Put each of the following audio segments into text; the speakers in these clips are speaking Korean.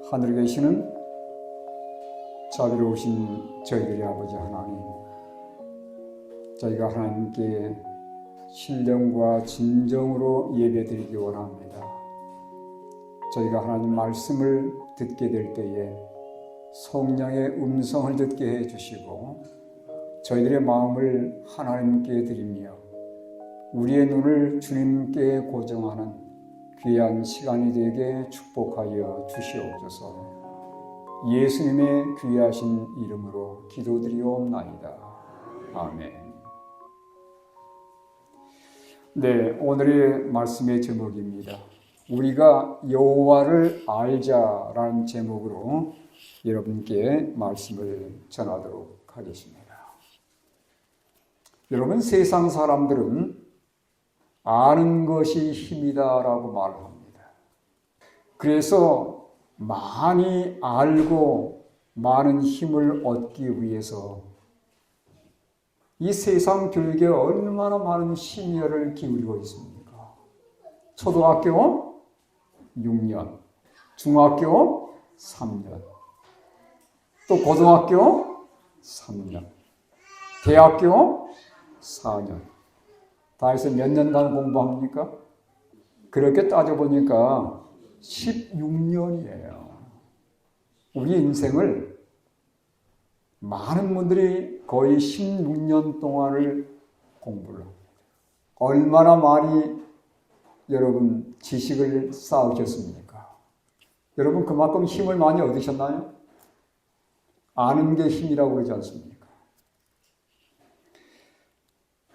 하늘에 계시는 자비로우신 저희들의 아버지 하나님, 저희가 하나님께 신령과 진정으로 예배드리기 원합니다. 저희가 하나님 말씀을 듣게 될 때에 성령의 음성을 듣게 해주시고 저희들의 마음을 하나님께 드리며 우리의 눈을 주님께 고정하는 귀한 시간이 되게 축복하여 주시옵소서. 예수님의 귀하신 이름으로 기도드리옵나이다. 아멘. 네, 오늘의 말씀의 제목입니다. 우리가 여호와를 알자라는 제목으로 여러분께 말씀을 전하도록 하겠습니다. 여러분, 세상 사람들은 아는 것이 힘이다라고 말을 합니다. 그래서 많이 알고 많은 힘을 얻기 위해서 이 세상 교육에 얼마나 많은 심혈을 기울이고 있습니까? 초등학교 6년, 중학교 3년, 또 고등학교 3년, 대학교 4년. 다 해서 몇 년간 공부합니까? 그렇게 따져보니까 16년이에요. 우리 인생을 많은 분들이 거의 16년 동안을 공부를 합니다. 얼마나 많이 여러분 지식을 쌓으셨습니까? 여러분 그만큼 힘을 많이 얻으셨나요? 아는 게 힘이라고 그러지 않습니까?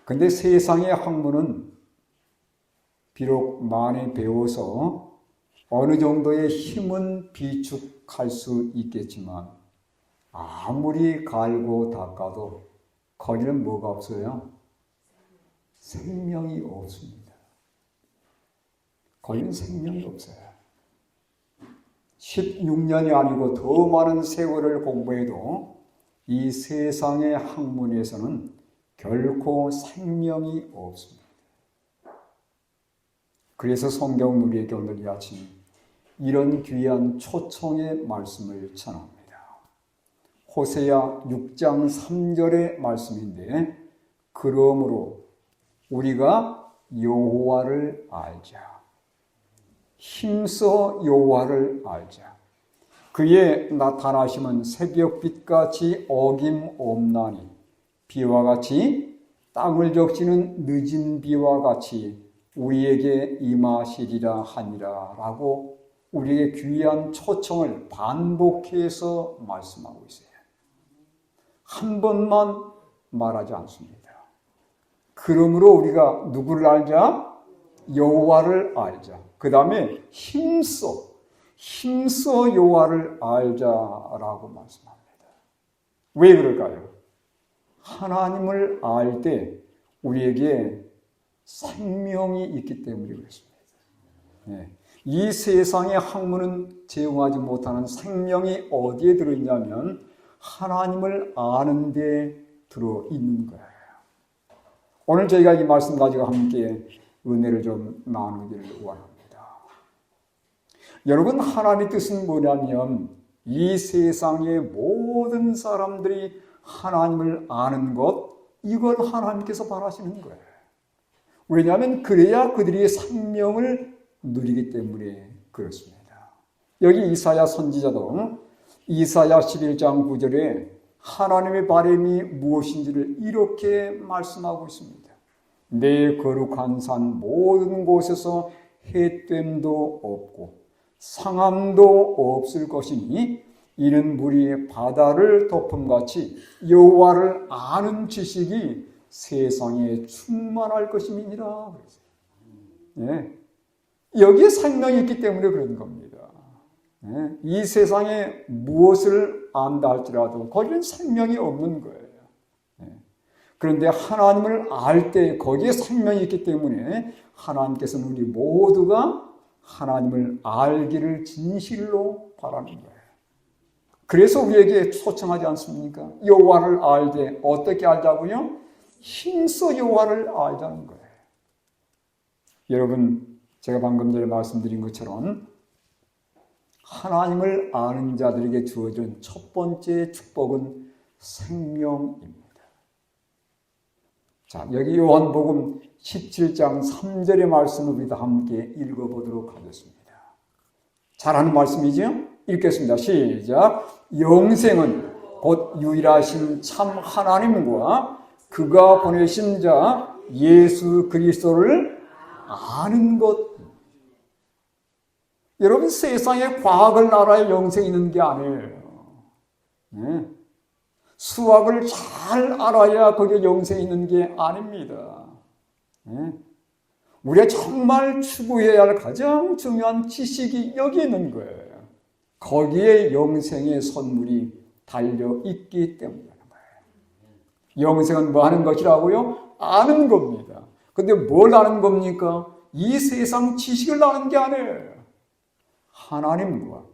근데 세상의 학문은 비록 많이 배워서 어느 정도의 힘은 비축할 수 있겠지만 아무리 갈고 닦아도 거기는 뭐가 없어요? 생명이 없습니다. 거기는 생명이 없어요. 16년이 아니고 더 많은 세월을 공부해도 이 세상의 학문에서는 결코 생명이 없습니다. 그래서 성경 우리에게 오늘 이 아침 이런 귀한 초청의 말씀을 전합니다. 호세아 6장 3절의 말씀인데, 그러므로 우리가 여호와를 알자. 힘써 여호와를 알자. 그의 나타나심은 새벽빛같이 어김없나니 비와 같이 땅을 적시는 늦은 비와 같이 우리에게 임하시리라 하니라 라고 우리에게 귀한 초청을 반복해서 말씀하고 있어요. 한 번만 말하지 않습니다. 그러므로 우리가 누구를 알자? 여호와를 알자. 그 다음에 힘써 여호와를 알자라고 말씀합니다. 왜 그럴까요? 하나님을 알 때 우리에게 생명이 있기 때문에 그렇습니다. 네. 이 세상의 학문은 제공하지 못하는 생명이 어디에 들어있냐면 하나님을 아는 데 들어있는 거예요. 오늘 저희가 이 말씀 가지고 함께 은혜를 좀 나누기를 원합니다. 여러분, 하나님의 뜻은 뭐냐면 이 세상의 모든 사람들이 하나님을 아는 것, 이걸 하나님께서 바라시는 거예요. 왜냐하면 그래야 그들이 생명을 누리기 때문에 그렇습니다. 여기 이사야 선지자도 이사야 11장 9절에 하나님의 바람이 무엇인지를 이렇게 말씀하고 있습니다. 내 거룩한 산 모든 곳에서 해됨도 없고 상함도 없을 것이니 이는 물이 바다를 덮음같이 여호와를 아는 지식이 세상에 충만할 것임이니라. 네. 여기에 생명이 있기 때문에 그런 겁니다. 네. 이 세상에 무엇을 안다 할지라도 거기는 생명이 없는 거예요. 네. 그런데 하나님을 알 때 거기에 생명이 있기 때문에 하나님께서는 우리 모두가 하나님을 알기를 진실로 바라는 거예요. 그래서 우리에게 초청하지 않습니까? 여호와를 알 때 어떻게 알자고요? 힘써 여호와를 알자는 거예요. 여러분, 제가 방금 전에 말씀드린 것처럼 하나님을 아는 자들에게 주어진 첫 번째 축복은 생명입니다. 자, 여기 요한복음 17장 3절의 말씀을 우리도 함께 읽어보도록 하겠습니다. 잘하는 말씀이죠? 읽겠습니다. 시작. 영생은 곧 유일하신 참 하나님과 그가 보내신 자 예수 그리스도를 아는 것. 여러분, 세상에 과학을 알아야 영생이 있는 게 아니에요. 네. 수학을 잘 알아야 거기에 영생이 있는 게 아닙니다. 네. 우리가 정말 추구해야 할 가장 중요한 지식이 여기 있는 거예요. 거기에 영생의 선물이 달려있기 때문이라는 거예요. 영생은 뭐 하는 것이라고요? 아는 겁니다. 근데 뭘 아는 겁니까? 이 세상 지식을 아는 게 아니에요. 하나님과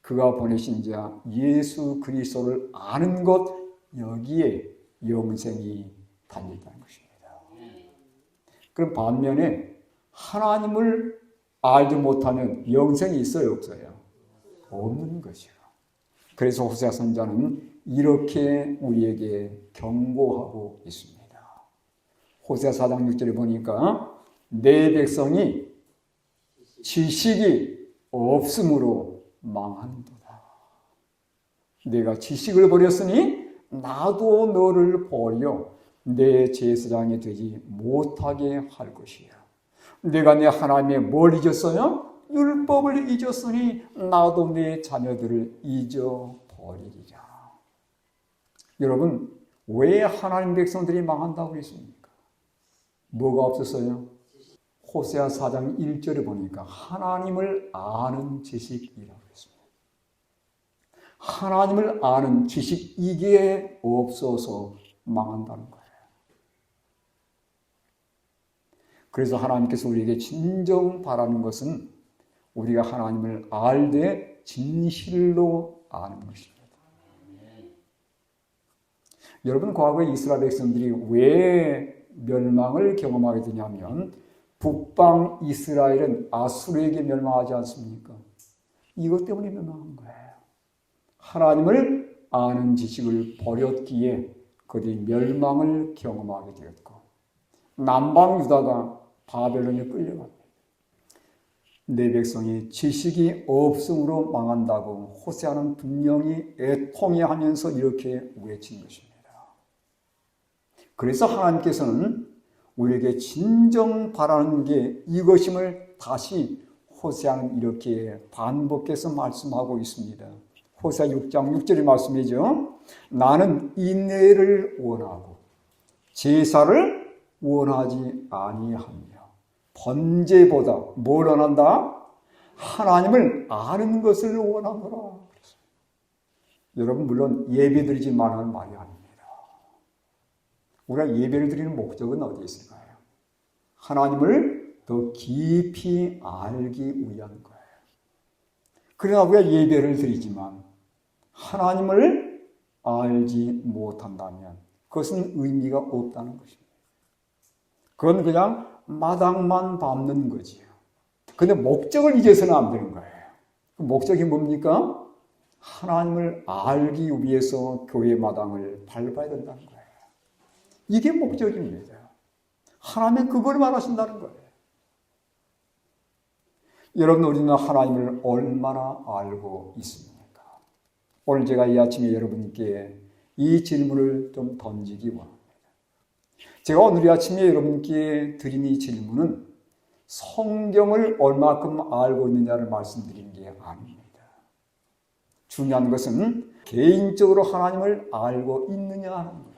그가 보내신 자 예수 그리스도를 아는 것, 여기에 영생이 달려있다는 것입니다. 그럼 반면에 하나님을 알지 못하면 영생이 있어요, 없어요? 없는 것이요. 그래서 호세아 선지자는 이렇게 우리에게 경고하고 있습니다. 호세아 4장 6절에 보니까 내 백성이 지식이 없음으로 망한도다. 내가 지식을 버렸으니 나도 너를 버려 내 제사장이 되지 못하게 할 것이야. 내가 내 하나님의 뭘 잊었어요? 율법을 잊었으니 나도 내 자녀들을 잊어버리리라. 여러분, 왜 하나님 백성들이 망한다고 했습니까? 뭐가 없었어요? 호세아 4장 1절에 보니까 하나님을 아는 지식이라고 했습니다. 하나님을 아는 지식, 이게 없어서 망한다는 거예요. 그래서 하나님께서 우리에게 진정 바라는 것은 우리가 하나님을 알되 진실로 아는 것입니다. 여러분, 과거에 이스라엘 백성들이 왜 멸망을 경험하게 되냐면 북방 이스라엘은 아수르에게 멸망하지 않습니까? 이것 때문에 멸망한 거예요. 하나님을 아는 지식을 버렸기에 그들이 멸망을 경험하게 되었고, 남방 유다가 바벨론에 끌려갑니다. 내 백성이 지식이 없음으로 망한다고 호세아는 분명히 애통해하면서 이렇게 외친 것입니다. 그래서 하나님께서는 우리에게 진정 바라는 게 이것임을 다시 호세아는 이렇게 반복해서 말씀하고 있습니다. 호세아 6장 6절의 말씀이죠. 나는 인내를 원하고 제사를 원하지 아니하며 번제보다 뭘 원한다? 하나님을 아는 것을 원하노라. 여러분, 물론 예배드리지 말라는 말이 아닙니다. 우리가 예배를 드리는 목적은 어디에 있을까요? 하나님을 더 깊이 알기 위한 거예요. 그러나 우리가 예배를 드리지만 하나님을 알지 못한다면 그것은 의미가 없다는 것입니다. 그건 그냥 마당만 밟는 거지요. 근데 목적을 잊어서는 안 되는 거예요. 그 목적이 뭡니까? 하나님을 알기 위해서 교회 마당을 밟아야 된다는 거예요. 이게 목적입니다. 하나님은 그걸 말하신다는 거예요. 여러분, 우리는 하나님을 얼마나 알고 있습니까? 오늘 제가 이 아침에 여러분께 이 질문을 좀 던지기 원합니다. 제가 오늘 이 아침에 여러분께 드린 이 질문은 성경을 얼마큼 알고 있느냐를 말씀드린 게 아닙니다. 중요한 것은 개인적으로 하나님을 알고 있느냐 하는 거예요.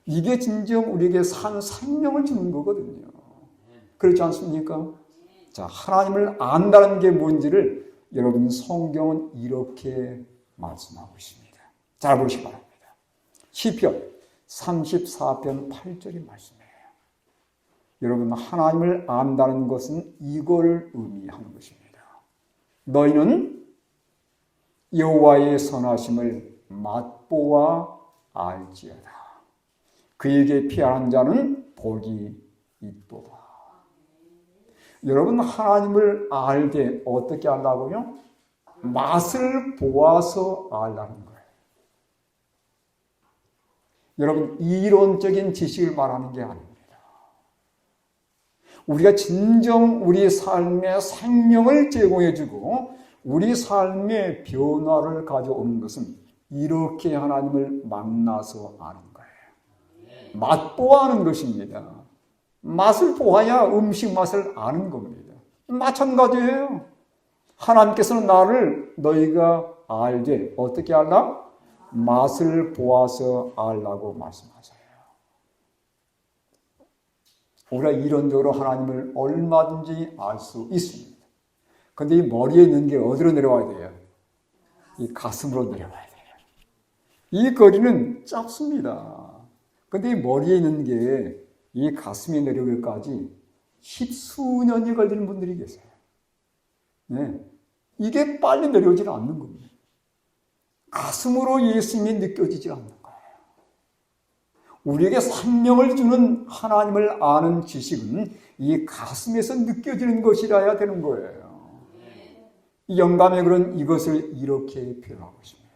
이게 진정 우리에게 산 생명을 주는 거거든요. 그렇지 않습니까? 자, 하나님을 안다는 게 뭔지를 여러분, 성경은 이렇게 말씀하고 있습니다. 잘 보시기 바랍니다. 시편 34편 8절의 말씀이에요. 여러분, 하나님을 안다는 것은 이걸 의미하는 것입니다. 너희는 여호와의 선하심을 맛보아 알지어다. 그에게 피하는 자는 복이 있도다. 여러분, 하나님을 알되 어떻게 안다고요? 맛을 보아서 알라는 거예요. 여러분, 이론적인 지식을 말하는 게 아닙니다. 우리가 진정 우리 삶의 생명을 제공해주고 우리 삶의 변화를 가져오는 것은 이렇게 하나님을 만나서 아는 거예요. 맛보아하는 것입니다. 맛을 보아야 음식 맛을 아는 겁니다. 마찬가지예요. 하나님께서는 나를 너희가 알게 어떻게 알라? 맛을 보아서 알라고 말씀하세요. 우리가 이론적으로 하나님을 얼마든지 알 수 있습니다. 그런데 이 머리에 있는 게 어디로 내려와야 돼요? 이 가슴으로 내려와야 돼요. 이 거리는 짧습니다. 그런데 이 머리에 있는 게 이 가슴에 내려오기까지 십수년이 걸리는 분들이 계세요. 네. 이게 빨리 내려오지는 않는 겁니다. 가슴으로 예수님이 느껴지지 않는 거예요. 우리에게 생명을 주는 하나님을 아는 지식은 이 가슴에서 느껴지는 것이라야 되는 거예요. 이 영감의 글은 이것을 이렇게 표현하고 있습니다.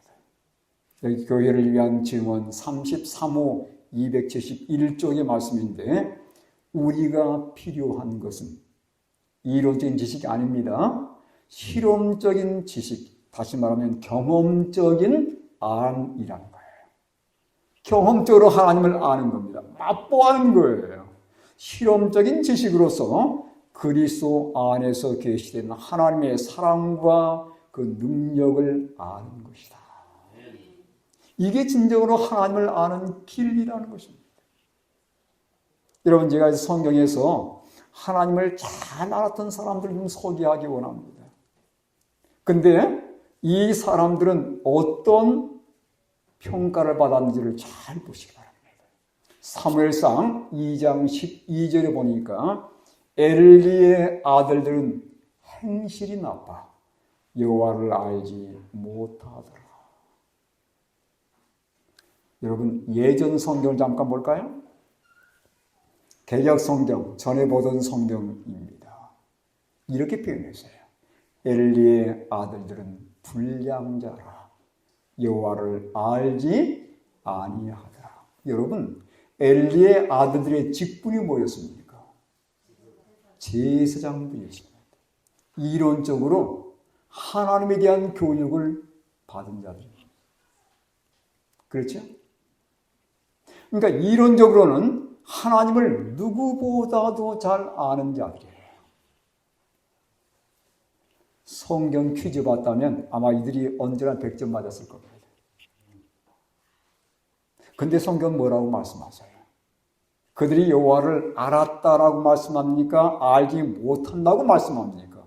여기 교회를 위한 증언 33호 271쪽의 말씀인데, 우리가 필요한 것은 이론적인 지식이 아닙니다. 실험적인 지식, 다시 말하면 경험적인 안이라는 거예요. 경험적으로 하나님을 아는 겁니다. 맛보아하는 거예요. 실험적인 지식으로서 그리스도 안에서 계시된 하나님의 사랑과 그 능력을 아는 것이다. 이게 진정으로 하나님을 아는 길이라는 것입니다. 여러분, 제가 성경에서 하나님을 잘 알았던 사람들을 좀 소개하기 원합니다. 근데 이 사람들은 어떤 평가를 받았는지를 잘 보시기 바랍니다. 사무엘상 2장 12절에 보니까 엘리의 아들들은 행실이 나빠 여호와를 알지 못하더라. 여러분, 예전 성경을 잠깐 볼까요? 개역 성경, 전에 보던 성경입니다. 이렇게 표현했어요. 엘리의 아들들은 불량자라 여호와를 알지 아니하더라. 여러분, 엘리의 아들들의 직분이 뭐였습니까? 제사장들이었습니다. 이론적으로 하나님에 대한 교육을 받은 자들입니다. 그렇죠? 그러니까 이론적으로는 하나님을 누구보다도 잘 아는 자들이에요. 성경 퀴즈 봤다면 아마 이들이 언제나 100점 맞았을 겁니다. 근데 성경 뭐라고 말씀하세요? 그들이 여호와를 알았다라고 말씀합니까? 알지 못한다고 말씀합니까?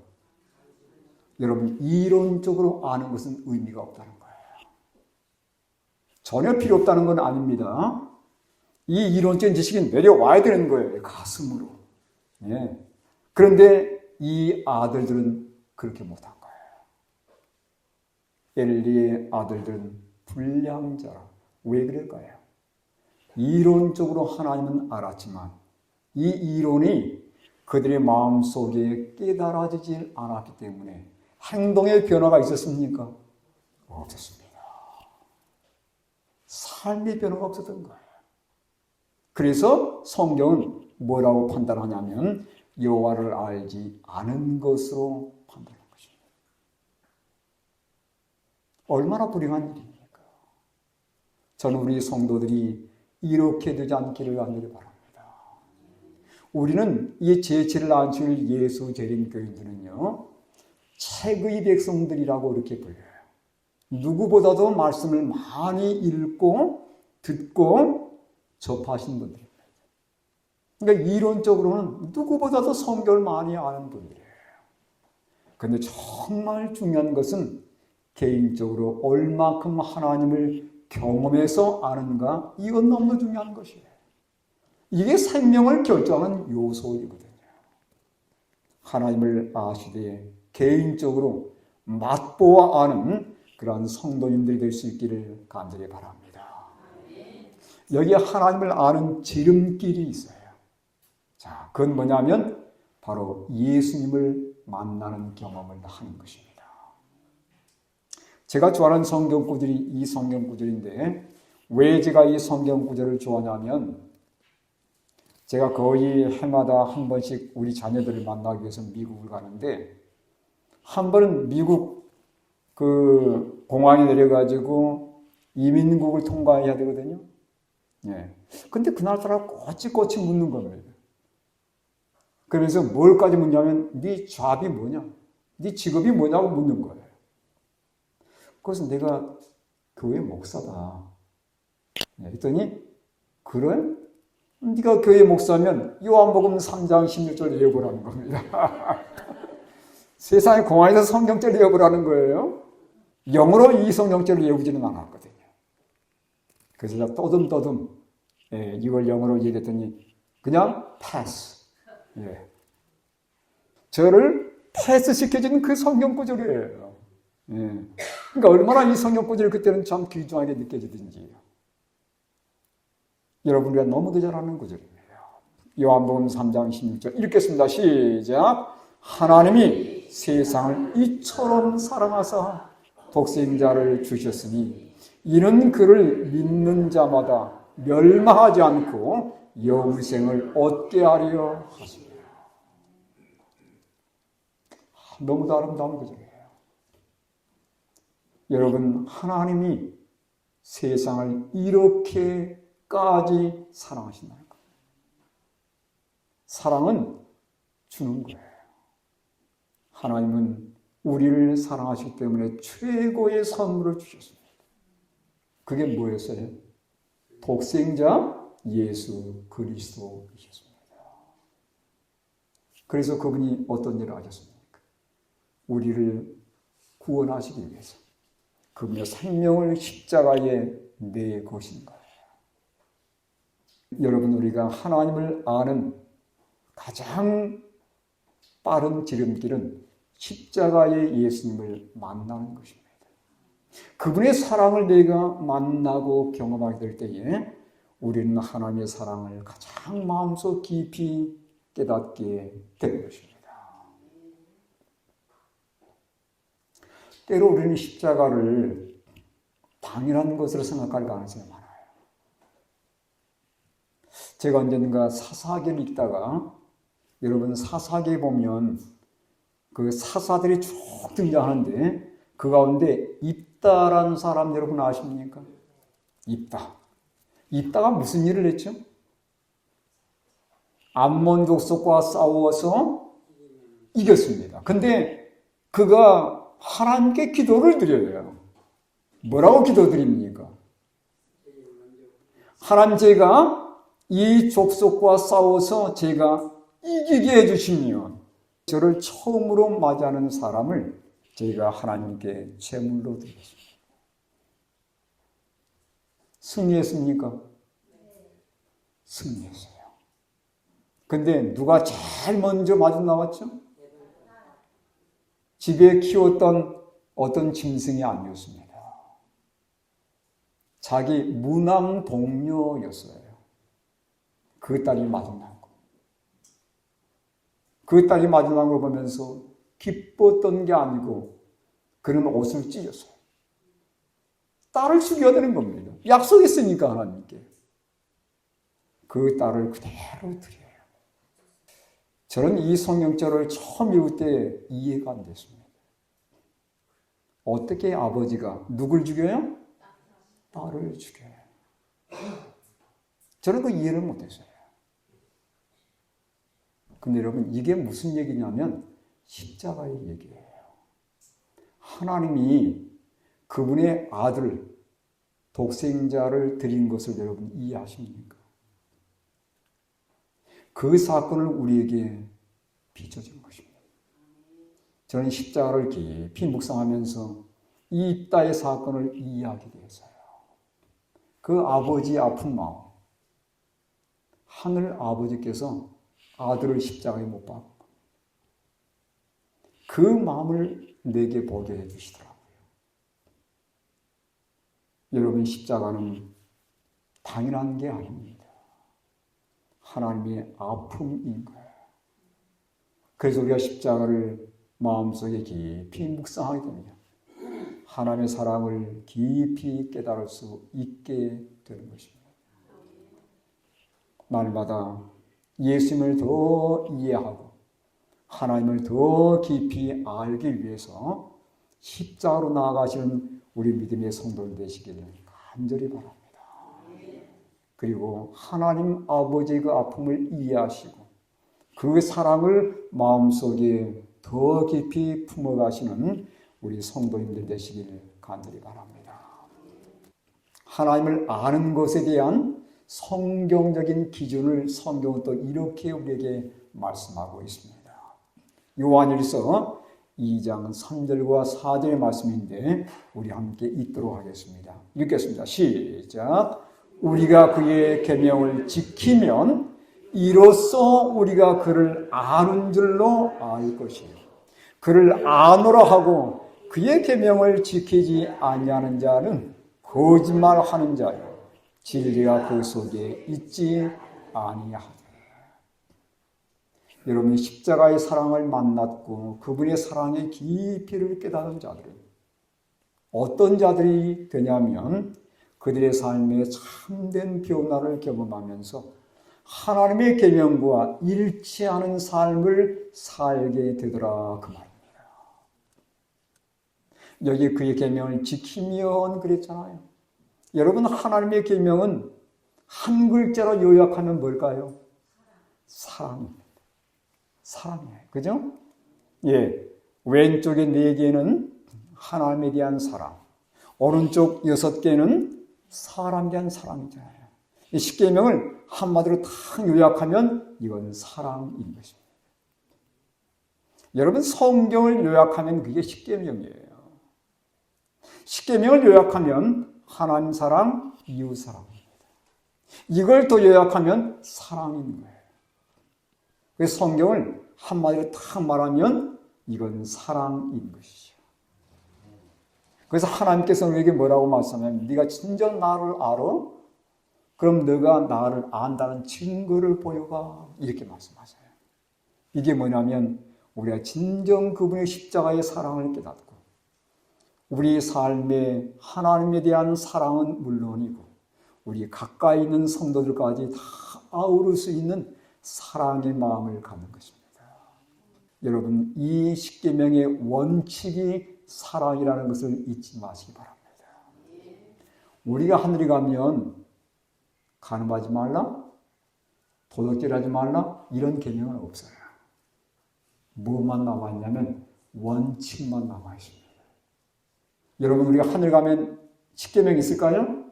여러분, 이론적으로 아는 것은 의미가 없다는 거예요. 전혀 필요 없다는 건 아닙니다. 이 이론적인 지식이 내려와야 되는 거예요. 가슴으로. 예. 그런데 이 아들들은 그렇게 못한 거예요. 엘리의 아들들은 불량자라. 왜 그럴까요? 이론적으로 하나님은 알았지만 이 이론이 그들의 마음속에 깨달아지질 않았기 때문에 행동의 변화가 있었습니까? 없었습니다. 삶의 변화가 없었던 거예요. 그래서 성경은 뭐라고 판단하냐면 여호와를 알지 않은 것으로 판단한 것입니다. 얼마나 불행한 일입니까? 저는 우리 성도들이 이렇게 되지 않기를 간절히 바랍니다. 우리는 이 제7을 안수일 예수 재림교인들은요, 책의 백성들이라고 이렇게 불려요. 누구보다도 말씀을 많이 읽고 듣고 접하신 분들입니다. 그러니까 이론적으로는 누구보다도 성경을 많이 아는 분들이에요. 그런데 정말 중요한 것은 개인적으로 얼마큼 하나님을 경험해서 아는가, 이건 너무 중요한 것이에요. 이게 생명을 결정하는 요소이거든요. 하나님을 아시되 개인적으로 맛보아 아는 그러한 성도님들이 될 수 있기를 간절히 바랍니다. 여기에 하나님을 아는 지름길이 있어요. 자, 그건 뭐냐면 바로 예수님을 만나는 경험을 하는 것입니다. 제가 좋아하는 성경 구절이 이 성경 구절인데 왜 제가 이 성경 구절을 좋아하냐면 제가 거의 해마다 한 번씩 우리 자녀들을 만나기 위해서 미국을 가는데 한 번은 미국 그 공항에 내려가지고 이민국을 통과해야 되거든요. 예. 근데 그날따라 꼬치꼬치 묻는 겁니다. 그러면서 뭘까지 묻냐면 네 잡이 뭐냐? 네 직업이 뭐냐고 묻는 거예요. 그래서 내가 교회 목사다. 했더니 그래? 네가 교회 목사면 요한복음 3장 16절 외워보라는 겁니다. 세상에 공항에서 성경절 외워보라는 거예요. 영어로 이 성경절을 외우지는 않았거든요. 그래서 제가 떠듬떠듬 이걸 영어로 얘기했더니 그냥 패스. 예. 저를 패스 시켜주는 그 성경 구절이에요. 예. 그러니까 얼마나 이 성경 구절이 그때는 참 귀중하게 느껴지든지요. 여러분 우리가 너무도 잘 아는 구절이에요. 요한복음 3장 16절 읽겠습니다. 시작. 하나님이 세상을 이처럼 사랑하사 독생자를 주셨으니 이는 그를 믿는 자마다 멸망하지 않고 영생을 얻게 하려 하십니다. 너무도 아름다운 구절이에요. 여러분 하나님이 세상을 이렇게까지 사랑하신다는 거예요. 사랑은 주는 거예요. 하나님은 우리를 사랑하시기 때문에 최고의 선물을 주셨습니다. 그게 뭐였어요? 독생자 예수 그리스도이셨습니다. 그래서 그분이 어떤 일을 하셨습니까? 우리를 구원하시기 위해서 그분의 생명을 십자가에 내거신 거예요. 여러분 우리가 하나님을 아는 가장 빠른 지름길은 십자가의 예수님을 만나는 것입니다. 그분의 사랑을 내가 만나고 경험하게 될 때에 우리는 하나님의 사랑을 가장 마음속 깊이 깨닫게 되는 것입니다. 때로 우리는 십자가를 당연한 것으로 생각할 가능성이 많아요. 제가 언젠가 사사기를 읽다가 여러분 사사기에 보면 그 사사들이 쭉 등장하는데 그 가운데 입다라는 사람 여러분 아십니까? 입다가 무슨 일을 했죠? 암몬 족속과 싸워서 이겼습니다. 근데 그가 하나님께 기도를 드려요. 뭐라고 기도드립니까? 하나님 제가 이 족속과 싸워서 제가 이기게 해주시면 저를 처음으로 맞이하는 사람을 저희가 하나님께 제물로 드리겠습니다. 승리했습니까? 승리했어요. 근데 누가 제일 먼저 마중 나왔죠? 집에 키웠던 어떤 짐승이 아니었습니다. 자기 무남 동료였어요. 그 딸이 마중 나고. 그 딸이 마중 나온 걸 보면서 기뻤던 게 아니고 그는 옷을 찢었어요. 딸을 죽여야 되는 겁니다. 약속했으니까 하나님께. 그 딸을 그대로 드려요. 저는 이 성경절을 처음 읽을 때 이해가 안 됐습니다. 어떻게 아버지가 누굴 죽여요? 딸을 죽여요. 저는 그 이해를 못했어요. 근데 여러분 이게 무슨 얘기냐면 십자가의 얘기예요. 하나님이 그분의 아들 독생자를 드린 것을 여러분 이해하십니까? 그 사건을 우리에게 비춰준 것입니다. 저는 십자가를 깊이 묵상하면서 이 입다의 사건을 이해하게 되었어요. 그 아버지의 아픈 마음, 하늘 아버지께서 아들을 십자가에 못 박고 그 마음을 내게 보게 해주시더라고요. 여러분 십자가는 당연한 게 아닙니다. 하나님의 아픔인 거예요. 그래서 우리가 십자가를 마음속에 깊이 묵상하게 됩니다. 하나님의 사랑을 깊이 깨달을 수 있게 되는 것입니다. 날마다 예수님을 더 이해하고 하나님을 더 깊이 알기 위해서 십자가로 나아가시는 우리 믿음의 성도들 되시기를 간절히 바랍니다. 그리고 하나님 아버지의 그 아픔을 이해하시고 그 사랑을 마음속에 더 깊이 품어가시는 우리 성도님들 되시기를 간절히 바랍니다. 하나님을 아는 것에 대한 성경적인 기준을 성경은 또 이렇게 우리에게 말씀하고 있습니다. 요한일서 2장 3절과 4절의 말씀인데 우리 함께 읽도록 하겠습니다. 읽겠습니다. 시작. 우리가 그의 계명을 지키면 이로써 우리가 그를 아는 줄로 알 것이요 그를 아노라 하고 그의 계명을 지키지 아니하는 자는 거짓말하는 자요 진리가 그 속에 있지 아니하다. 여러분이 십자가의 사랑을 만났고 그분의 사랑의 깊이를 깨달은 자들은 어떤 자들이 되냐면 그들의 삶에 참된 변화를 경험하면서 하나님의 계명과 일치하는 삶을 살게 되더라 그 말입니다. 여기 그의 계명을 지키면 그랬잖아요. 여러분 하나님의 계명은 한 글자로 요약하면 뭘까요? 사랑입니다. 사랑이에요. 그죠? 예. 왼쪽에 4개는 하나님에 대한 사랑, 오른쪽 6개는 사람에 대한 사랑이잖아요. 이 십계명을 한마디로 딱 요약하면 이건 사랑인 것입니다. 여러분 성경을 요약하면 그게 십계명이에요. 십계명을 요약하면 하나님 사랑, 이웃 사랑입니다. 이걸 또 요약하면 사랑인 거예요. 그래서 성경을 한마디로 딱 말하면 이건 사랑인 것이죠. 그래서 하나님께서는 우리에게 뭐라고 말씀하냐면 네가 진정 나를 알아? 그럼 너가 나를 안다는 증거를 보여봐. 이렇게 말씀하세요. 이게 뭐냐면 우리가 진정 그분의 십자가의 사랑을 깨닫고 우리 삶에 하나님에 대한 사랑은 물론이고 우리 가까이 있는 성도들까지 다 아우를 수 있는 사랑의 마음을 갖는 것입니다. 여러분 이 십계명의 원칙이 사랑이라는 것을 잊지 마시기 바랍니다. 우리가 하늘에 가면 간음하지 말라, 도둑질하지 말라 이런 계명은 없어요. 뭐만 남아있냐면 원칙만 남아있습니다. 여러분 우리가 하늘 가면 십계명이 있을까요?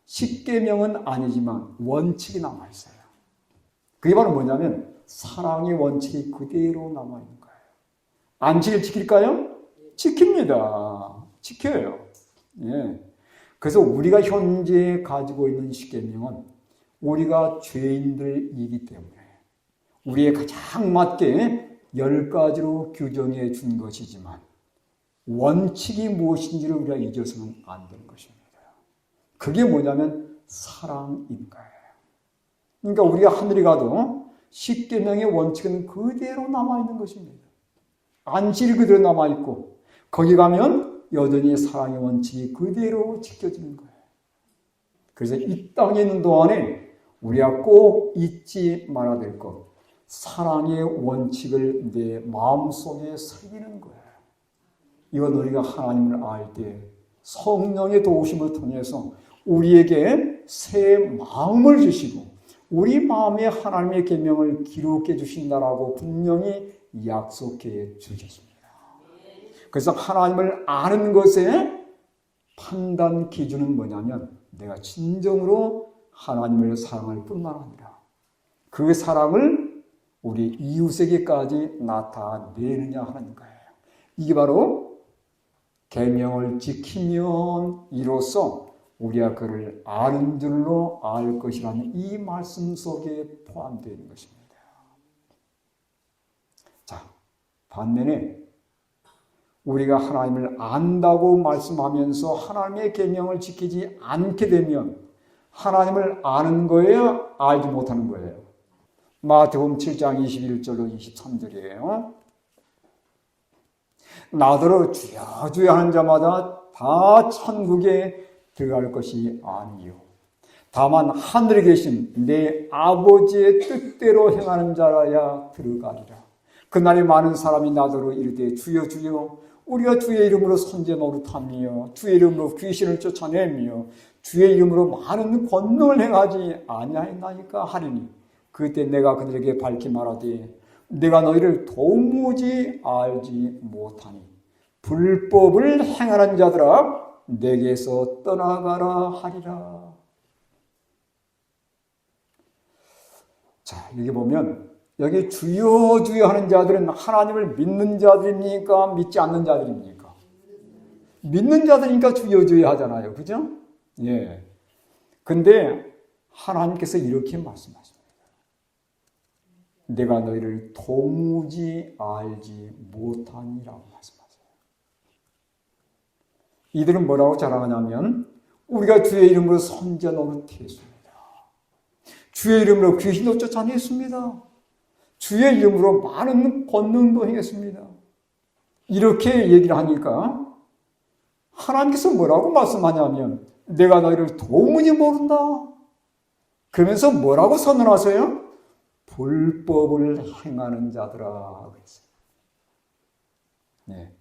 십계명은 아니지만 원칙이 남아있어요. 그게 바로 뭐냐면 사랑의 원칙이 그대로 남아있는 거예요. 안식일 지킬까요? 지킵니다. 지켜요. 예. 그래서 우리가 현재 가지고 있는 십계명은 우리가 죄인들이기 때문에 우리의 가장 맞게 10가지로 규정해 준 것이지만 원칙이 무엇인지를 우리가 잊어서는 안 되는 것입니다. 그게 뭐냐면 사랑인 거예요. 그러니까 우리가 하늘에 가도 십계명의 원칙은 그대로 남아있는 것입니다. 안식일이 그대로 남아있고 거기 가면 여전히 사랑의 원칙이 그대로 지켜지는 거예요. 그래서 이 땅에 있는 동안에 우리가 꼭 잊지 말아야 될 것, 사랑의 원칙을 내 마음속에 새기는 거예요. 이건 우리가 하나님을 알 때 성령의 도우심을 통해서 우리에게 새 마음을 주시고 우리 마음에 하나님의 계명을 기록해 주신다라고 분명히 약속해 주셨습니다. 그래서 하나님을 아는 것의 판단 기준은 뭐냐면 내가 진정으로 하나님을 사랑할 뿐만 아니라 그 사랑을 우리 이웃에게까지 나타내느냐 하는 거예요. 이게 바로 계명을 지키면 이로써 우리가 그를 아는 줄로 알 것이라는 이 말씀 속에 포함되어 있는 것입니다. 자, 반면에 우리가 하나님을 안다고 말씀하면서 하나님의 계명을 지키지 않게 되면 하나님을 아는 거예요? 알지 못하는 거예요? 마태복음 7장 21절로 23절이에요. 나더러 주여 주여 하는 자마다 다 천국에 들어갈 것이 아니요 다만 하늘에 계신 내 아버지의 뜻대로 행하는 자라야 들어가리라. 그날에 많은 사람이 나더러 이르되 주여 주여 우리가 주의 이름으로 선제 노릇하며 주의 이름으로 귀신을 쫓아내며 주의 이름으로 많은 권능을 행하지 아니하였나이까 하리니 그때 내가 그들에게 밝히 말하되 내가 너희를 도무지 알지 못하니 불법을 행하는 자들아 내게서 떠나가라 하리라. 자, 여기 보면 여기 주여 주여 하는 자들은 하나님을 믿는 자들입니까? 믿지 않는 자들입니까? 믿는 자들이니까 주여 주여 하잖아요. 그죠? 예. 근데 하나님께서 이렇게 말씀하십니다. 내가 너희를 도무지 알지 못하니라고 말씀하세요. 이들은 뭐라고 자랑하냐면 우리가 주의 이름으로 선제 노릇했습니다. 주의 이름으로 귀신도 쫓아냈습니다. 주의 이름으로 많은 권능도 행했습니다. 이렇게 얘기를 하니까 하나님께서 뭐라고 말씀하냐면 내가 너희를 도무지 모른다. 그러면서 뭐라고 선언하세요? 불법을 행하는 자들아 그랬어요. 네.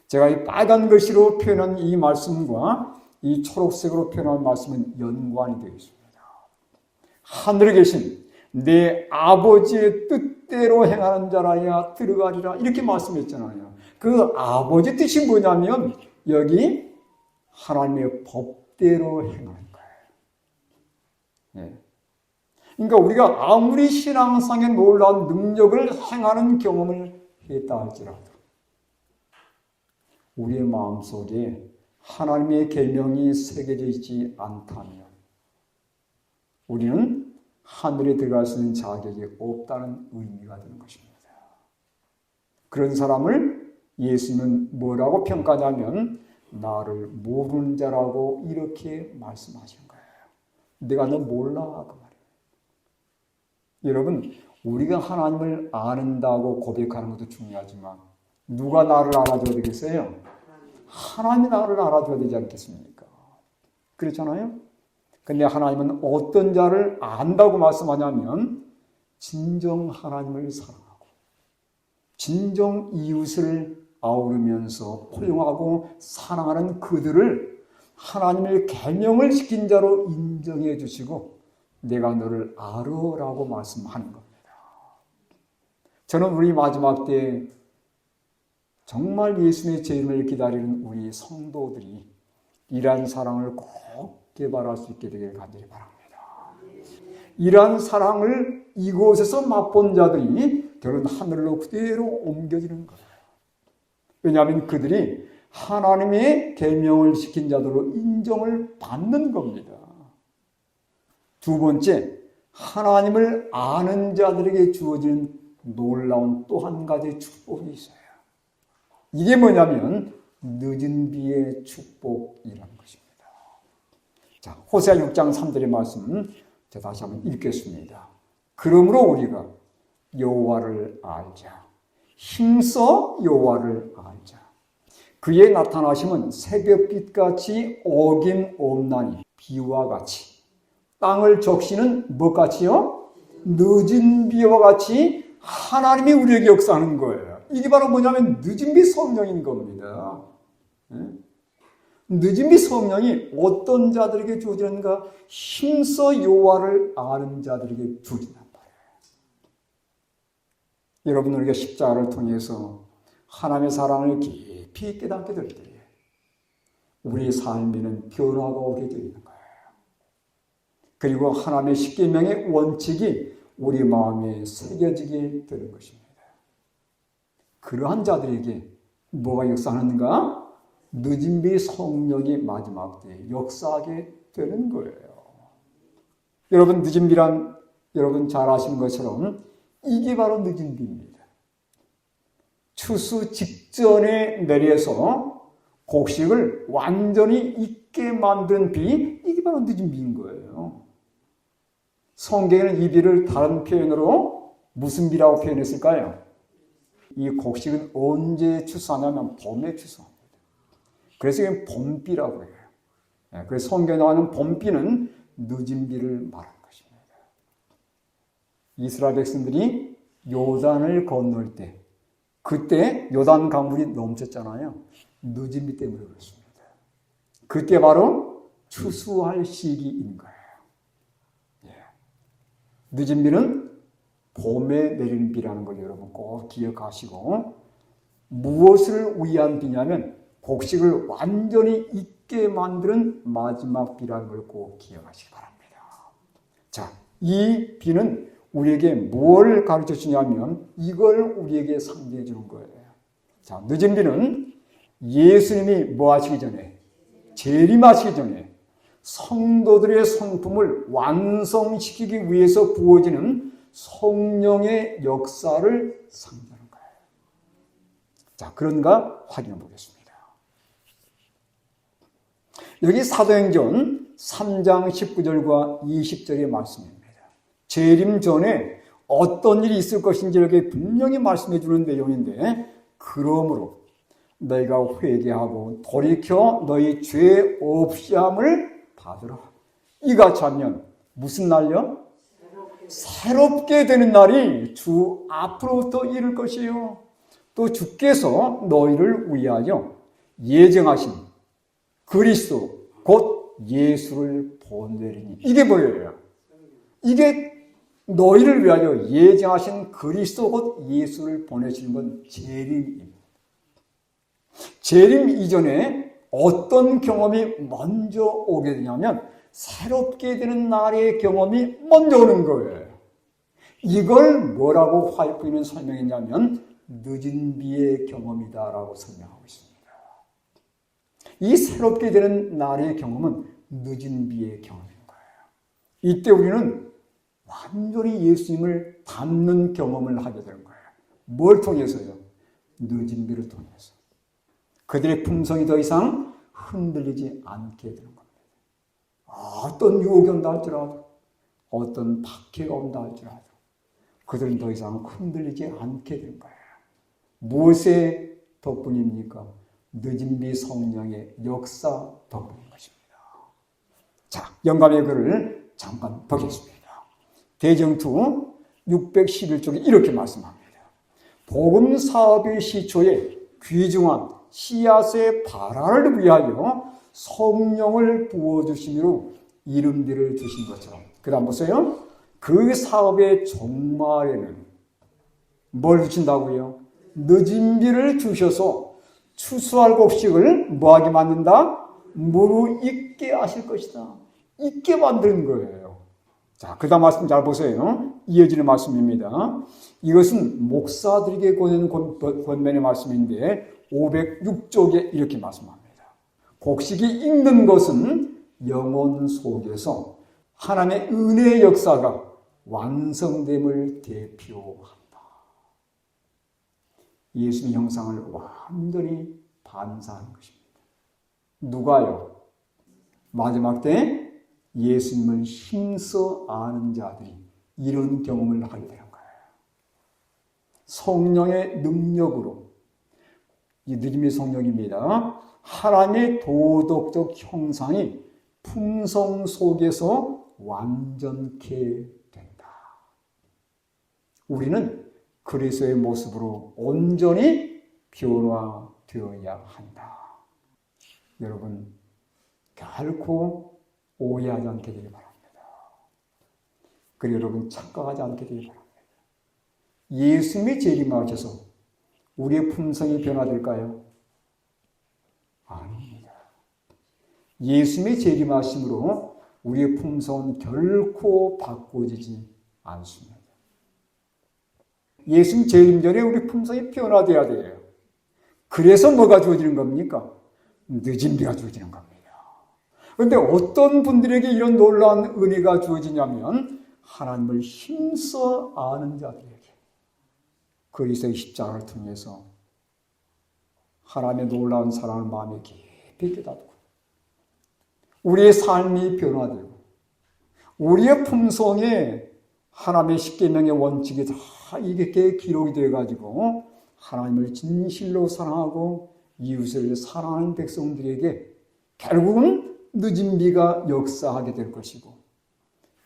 제가 이 빨간 글씨로 표현한 이 말씀과 이 초록색으로 표현한 말씀은 연관이 되어 있습니다. 하늘에 계신 내 아버지의 뜻대로 행하는 자라야 들어가리라 이렇게 말씀했잖아요. 그 아버지 뜻이 뭐냐면 여기 하나님의 법대로 행하는 거예요. 네. 그러니까 우리가 아무리 신앙상의 놀라운 능력을 행하는 경험을 했다 할지라도 우리의 마음속에 하나님의 계명이 새겨져 있지 않다면 우리는 하늘에 들어갈 수 있는 자격이 없다는 의미가 되는 것입니다. 그런 사람을 예수님은 뭐라고 평가하냐면 나를 모르는 자라고 이렇게 말씀하신 거예요. 내가 너 몰라 그 말이에요. 여러분 우리가 하나님을 아는다고 고백하는 것도 중요하지만 누가 나를 알아줘야 되겠어요? 하나님이 나를 알아줘야 되지 않겠습니까? 그렇잖아요? 근데 하나님은 어떤 자를 안다고 말씀하냐면 진정 하나님을 사랑하고 진정 이웃을 아우르면서 포용하고 사랑하는 그들을 하나님의 계명을 지킨 자로 인정해 주시고 내가 너를 알아라고 말씀하는 겁니다. 저는 우리 마지막 때 정말 예수님의 재림을 기다리는 우리 성도들이 이러한 사랑을 꼭 개발할 수 있게 되길 간절히 바랍니다. 이러한 사랑을 이곳에서 맛본 자들이 결국 하늘로 그대로 옮겨지는 거예요. 왜냐하면 그들이 하나님의 계명을 지킨 자들로 인정을 받는 겁니다. 두 번째, 하나님을 아는 자들에게 주어지는 놀라운 또 한 가지 축복이 있어요. 이게 뭐냐면 늦은 비의 축복이라는 것입니다. 자, 호세아 6장 3절의 말씀 제가 다시 한번 읽겠습니다. 그러므로 우리가 여호와를 알자. 힘써 여호와를 알자. 그의 나타나심은 새벽빛같이 어김없나니 비와 같이 땅을 적시는 무엇같이요? 늦은 비와 같이 하나님이 우리에게 역사하는 거예요. 이게 바로 뭐냐면 늦은 비 성령인 겁니다. 늦은 비 성령이 어떤 자들에게 주어지는가? 힘써 여호와를 아는 자들에게 주어진단 말이에요. 여러분 우리가 십자가를 통해서 하나님의 사랑을 깊이 깨닫게 될 때에 우리의 삶에는 변화가 오게 되는 거예요. 그리고 하나님의 십계명의 원칙이 우리 마음에 새겨지게 되는 것입니다. 그러한 자들에게 뭐가 역사하는가? 늦은 비 성령이 마지막 때에 역사하게 되는 거예요. 여러분 늦은 비란 여러분 잘 아시는 것처럼 이게 바로 늦은 비입니다. 추수 직전에 내려서 곡식을 완전히 익게 만든 비, 이게 바로 늦은 비인 거예요. 성경에는 이 비를 다른 표현으로 무슨 비라고 표현했을까요? 이 곡식은 언제 추수하냐면 봄에 추수합니다. 그래서 이게 봄비라고 해요. 그래서 성경에 나오는 봄비는 늦은 비를 말하는 것입니다. 이스라엘 백성들이 요단을 건널 때, 그때 요단 강물이 넘쳤잖아요. 늦은 비 때문에 그렇습니다. 그때 바로 추수할 시기인 거예요. 늦은 비는 봄에 내리는 비라는 걸 여러분 꼭 기억하시고, 무엇을 위한 비냐면 곡식을 완전히 익게 만드는 마지막 비라는 걸 꼭 기억하시기 바랍니다. 자, 이 비는 우리에게 뭘 가르쳐 주냐면 이걸 우리에게 상징해 주는 거예요. 자, 늦은 비는 예수님이 뭐 하시기 전에, 재림하시기 전에 성도들의 성품을 완성시키기 위해서 부어지는 성령의 역사를 상징하는 거예요. 자, 그런가 확인해 보겠습니다. 여기 사도행전 3장 19절과 20절의 말씀입니다. 재림 전에 어떤 일이 있을 것인지 이렇게 분명히 말씀해 주는 내용인데, 그러므로 너희가 회개하고 돌이켜 너희 죄 없이함을 받으라. 이같이 하면 무슨 날요? 새롭게 되는 날이 주 앞으로부터 이를 것이요. 또 주께서 너희를 위하여 예정하신 그리스도 곧 예수를 보내리니. 이게 뭐예요? 이게 너희를 위하여 예정하신 그리스도 곧 예수를 보내시는 건 재림입니다. 재림 이전에 어떤 경험이 먼저 오게 되냐면 새롭게 되는 날의 경험이 먼저 오는 거예요. 이걸 뭐라고 화이프는 설명했냐면 늦은 비의 경험이다라고 설명하고 있습니다. 이 새롭게 되는 날의 경험은 늦은 비의 경험인 거예요. 이때 우리는 완전히 예수님을 닮는 경험을 하게 되는 거예요. 뭘 통해서요? 늦은 비를 통해서. 그들의 품성이 더 이상 흔들리지 않게 되는 겁니다. 어떤 유혹이 온다 할지라도, 어떤 박해가 온다 할지라도 그들은 더 이상 흔들리지 않게 된 거예요. 무엇의 덕분입니까? 늦은 비 성령의 역사 덕분인 것입니다. 자, 영감의 글을 잠깐 보겠습니다. 대정투 611쪽에 이렇게 말씀합니다. 복음 사업의 시초에 귀중한 씨앗의 발화를 위하여 성령을 부어주심으로 이름들을 주신 것처럼. 그 다음 보세요. 그 사업의 종말에는 뭘 주신다고요? 늦은 비를 주셔서 추수할 곡식을 뭐하게 만든다? 무르익게 하실 것이다. 익게 만드는 거예요. 자, 그 다음 말씀 잘 보세요. 이어지는 말씀입니다. 이것은 목사들에게 권하는 권면의 말씀인데 506쪽에 이렇게 말씀합니다. 곡식이 익는 것은 영혼 속에서 하나님의 은혜의 역사가 완성됨을 대표한다. 예수님의 형상을 완전히 반사하는 것입니다. 누가요? 마지막 때 예수님을 힘써 아는 자들이 이런 경험을 하게 되는 거예요. 성령의 능력으로, 이 믿음의 성령입니다. 하나님의 도덕적 형상이 품성 속에서 완전케 된다. 우리는 그리스도의 모습으로 온전히 변화되어야 한다. 여러분, 결코 오해하지 않게 되기 바랍니다. 그리고 여러분, 착각하지 않게 되기 바랍니다. 예수님이 재림하셔서 우리의 품성이 변화될까요? 아닙니다. 예수님의 재림하심으로 우리의 품성은 결코 바꿔지지 않습니다. 예수님 재림 전에 우리 품성이 변화돼야 돼요. 그래서 뭐가 주어지는 겁니까? 늦은 비가 주어지는 겁니다. 그런데 어떤 분들에게 이런 놀라운 은혜가 주어지냐면 하나님을 힘써 아는 자들에게 그리스도의 십자가를 통해서 하나님의 놀라운 사랑을 마음에 깊이 깨닫고 우리의 삶이 변화되고 우리의 품성에 하나님의 십계명의 원칙이 다 이렇게 기록이 되어가지고 하나님을 진실로 사랑하고 이웃을 사랑하는 백성들에게 결국은 늦은 비가 역사하게 될 것이고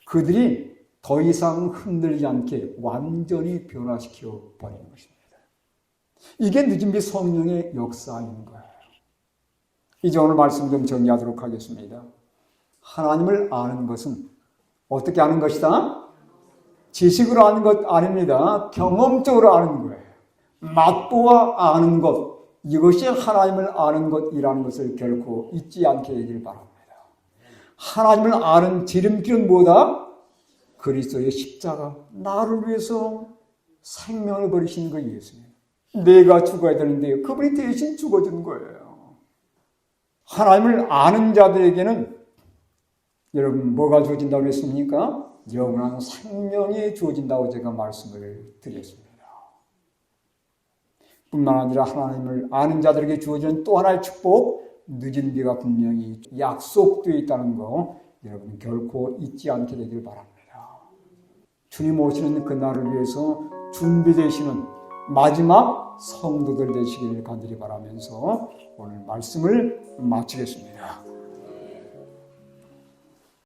그들이 더 이상 흔들리지 않게 완전히 변화시켜 버리는 것입니다. 이게 늦은 비 성령의 역사인 거예요. 이제 오늘 말씀 좀 정리하도록 하겠습니다. 하나님을 아는 것은 어떻게 아는 것이다? 지식으로 아는 것 아닙니다. 경험적으로 아는 거예요. 맛보아 아는 것, 이것이 하나님을 아는 것이라는 것을 결코 잊지 않게 되기를 바랍니다. 하나님을 아는 지름길은 뭐다? 그리스도의 십자가, 나를 위해서 생명을 버리시는 거 예수님. 내가 죽어야 되는데 그분이 대신 죽어준 거예요. 하나님을 아는 자들에게는 여러분 뭐가 주어진다고 했습니까? 영원한 생명이 주어진다고 제가 말씀을 드렸습니다. 뿐만 아니라 하나님을 아는 자들에게 주어지는 또 하나의 축복, 늦은 비가 분명히 약속되어 있다는 거 여러분 결코 잊지 않게 되길 바랍니다. 주님 오시는 그날을 위해서 준비되시는 마지막 성도들 되시기를 간절히 바라면서 오늘 말씀을 마치겠습니다.